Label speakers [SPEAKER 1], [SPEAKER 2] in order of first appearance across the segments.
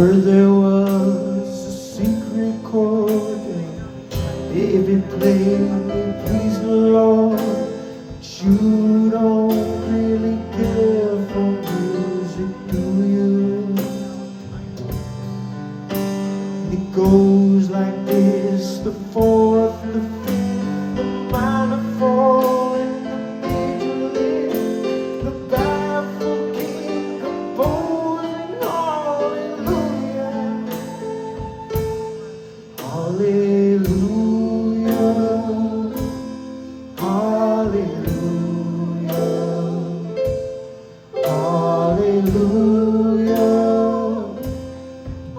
[SPEAKER 1] heard there was a secret chord that David played, please the Lord, but you don't really care for music, do you? And it goes like this: the fourth, the fifth, the minor fall, and the major lift, the baffled king composing hallelujah, hallelujah, hallelujah, hallelujah,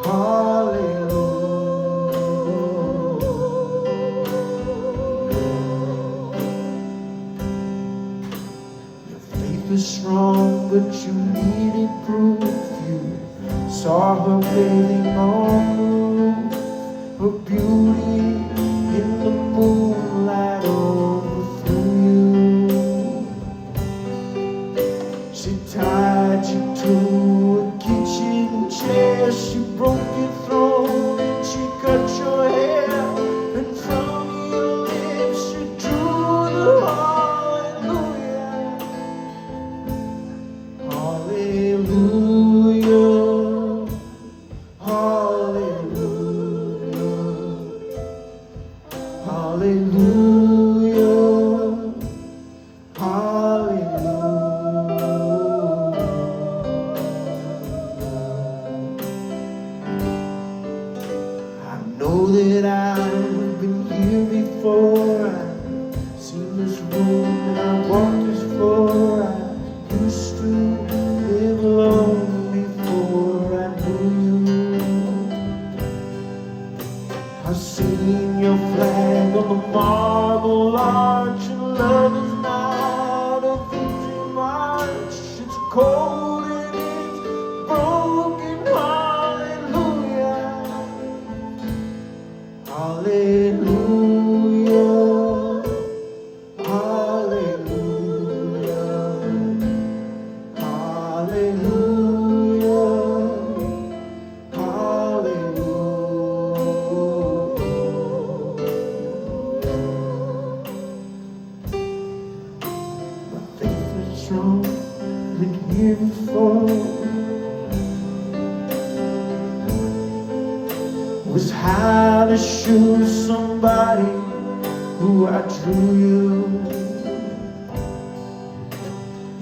[SPEAKER 1] hallelujah. Your faith is strong, but you needed proof. You saw her bathing on the roof, her beauty in the moonlight overthrew you. She tied you to a kitchen chair, she broke your throne and she cut your hair, and from your lips she drew the hallelujah, hallelujah, hallelujah, hallelujah, hallelujah. I know that I've been here before, I've seen this room and I walked this floor. I used to live alone before I knew you. I've seen your flag on the marble arch, and love is not a victory march. It's cold and it's broken, hallelujah, hallelujah, hallelujah, hallelujah, hallelujah. My faith is strong, been here before. Was how to shoot somebody who outdrew you.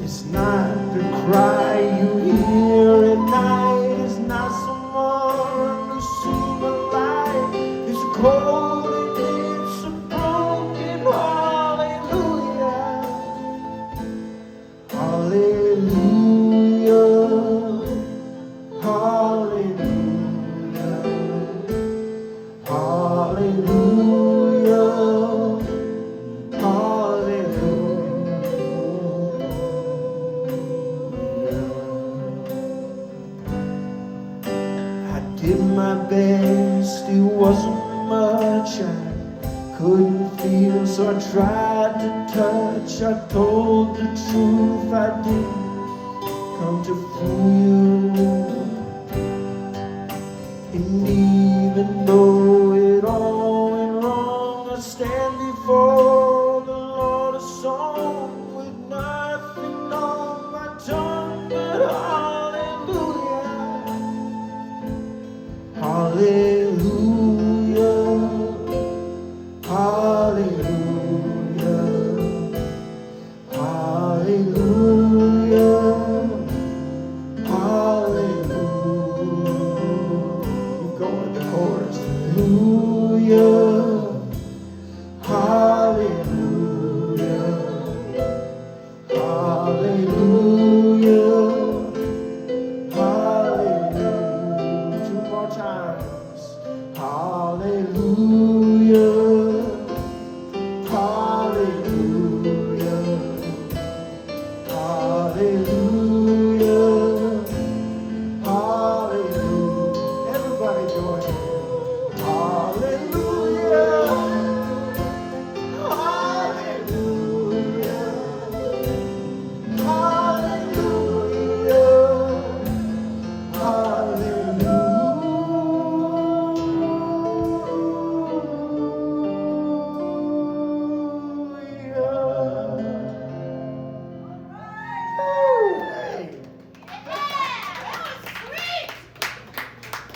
[SPEAKER 1] It's not the cry you hear at night, it's not someone who sees the light. It's cold and it's a broken hallelujah, hallelujah, hallelujah, hallelujah, hallelujah. I did my best, it wasn't much I couldn't feel, so I tried to touch. I told the truth, I didn't come to fool you. And even though it all went wrong, I stand before the Lord a song with nothing on my tongue but hallelujah, hallelujah, hallelujah, hallelujah, hallelujah. Keep going, the chorus.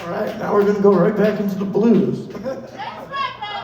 [SPEAKER 1] All right, now we're going to go right back into the blues.